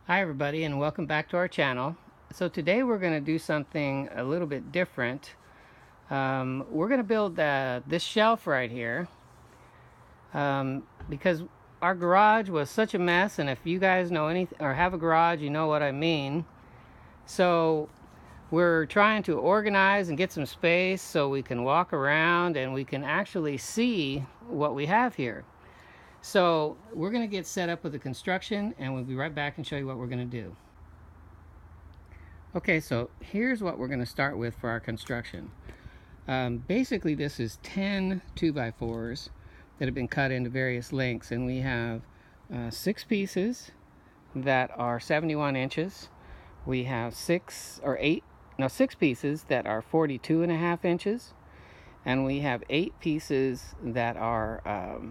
Hi everybody, and welcome back to our channel. So today we're going to do something a little bit different. We're going to build this shelf right here because our garage was such a mess, and if you guys know anything or have a garage, you know what I mean. So we're trying to organize and get some space so we can walk around and we can actually see what we have here. So we're going to get set up with the construction, and we'll be right back and show you what we're going to do. Okay, so here's what we're going to start with for our construction. Basically, this is 10 2x4s that have been cut into various lengths, and we have 6 pieces that are 71 inches. We have 6 pieces that are 42.5 inches, and we have 8 pieces that are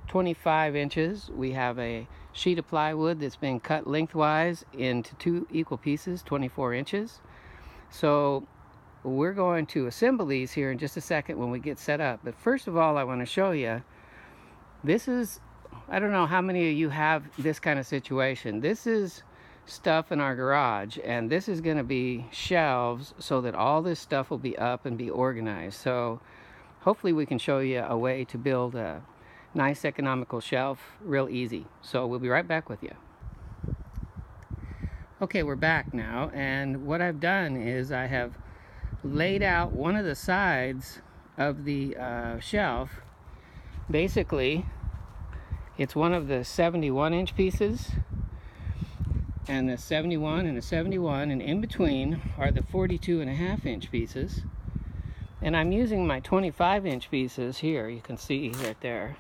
25 inches. We have a sheet of plywood that's been cut lengthwise into 2 equal pieces, 24 inches. So we're going to assemble these here in just a second when we get set up. But first of all, I want to show you, this is, I don't know how many of you have this kind of situation. This is stuff in our garage, and this is going to be shelves so that all this stuff will be up and be organized. So hopefully we can show you a way to build a nice economical shelf real easy. So we'll be right back with you. Okay, we're back now, and what I've done is I have laid out one of the sides of the shelf. Basically, it's one of the 71-inch pieces, and the 71 and the 71, and in between are the 42.5-inch pieces. And I'm using my 25-inch pieces here, you can see right there,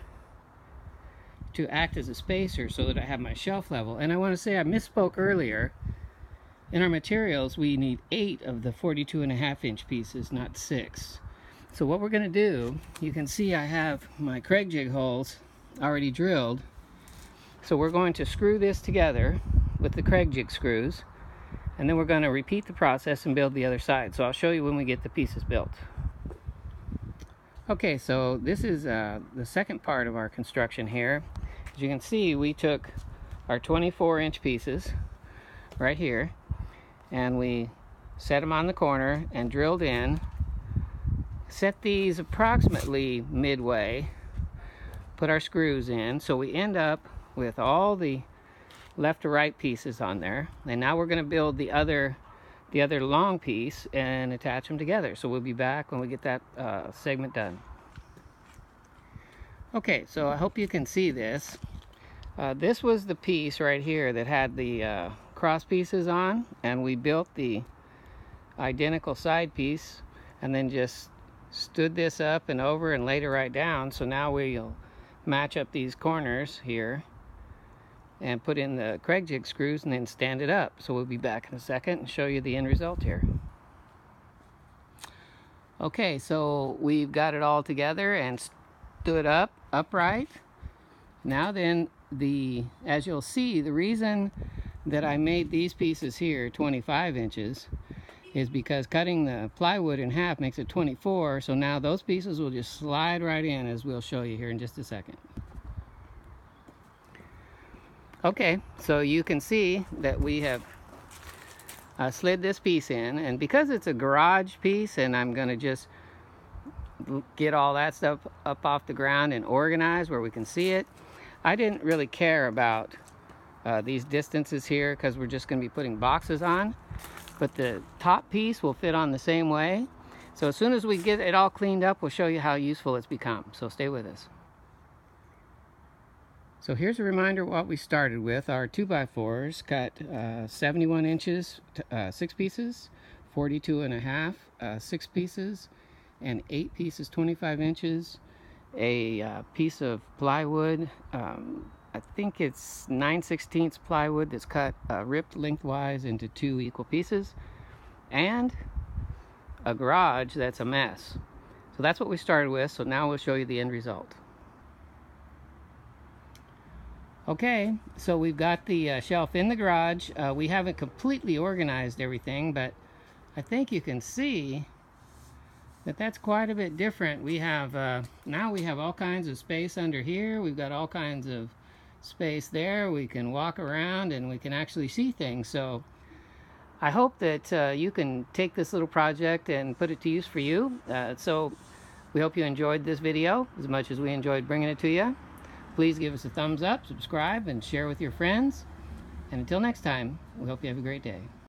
to act as a spacer so that I have my shelf level. And I want to say I misspoke earlier. In our materials, we need 8 of the 42.5-inch pieces, not 6. So what we're going to do, you can see I have my Craig jig holes already drilled. So we're going to screw this together with the Craig jig screws, and then we're going to repeat the process and build the other side. So I'll show you when we get the pieces built. Okay, so this is the second part of our construction here. As you can see, we took our 24-inch pieces right here, and we set them on the corner and drilled in. Set these approximately midway, put our screws in, so we end up with all the left to right pieces on there. And now we're going to build the other long piece and attach them together. So we'll be back when we get that segment done. Okay, so I hope you can see this. This was the piece right here that had the cross pieces on, and we built the identical side piece and then just stood this up and over and laid it right down. So now we'll match up these corners here and put in the Craig jig screws and then stand it up. So we'll be back in a second and show you the end result here. Okay, so we've got it all together and stood up upright. Now then, as you'll see, the reason that I made these pieces here 25 inches is because cutting the plywood in half makes it 24. So now those pieces will just slide right in, as we'll show you here in just a second. Okay, so you can see that we have slid this piece in, and because it's a garage piece and I'm going to just get all that stuff up off the ground and organize where we can see it, I didn't really care about these distances here because we're just going to be putting boxes on, but the top piece will fit on the same way. So as soon as we get it all cleaned up, we'll show you how useful it's become. So stay with us. So here's a reminder of what we started with. Our 2x4s cut 71 inches, 6 pieces, 42.5, 6 pieces, and 8 pieces, 25 inches. A piece of plywood, I think it's 9/16 plywood that's cut, ripped lengthwise into 2 equal pieces, and a garage that's a mess. So that's what we started with. So now we'll show you the end result. Okay, so we've got the shelf in the garage. We haven't completely organized everything, but I think you can see that that's quite a bit different. We have now we have all kinds of space under here. We've got all kinds of space there. We can walk around and we can actually see things. So I hope that you can take this little project and put it to use for you. So we hope you enjoyed this video as much as we enjoyed bringing it to you. Please give us a thumbs up, subscribe, and share with your friends. And until next time, we hope you have a great day.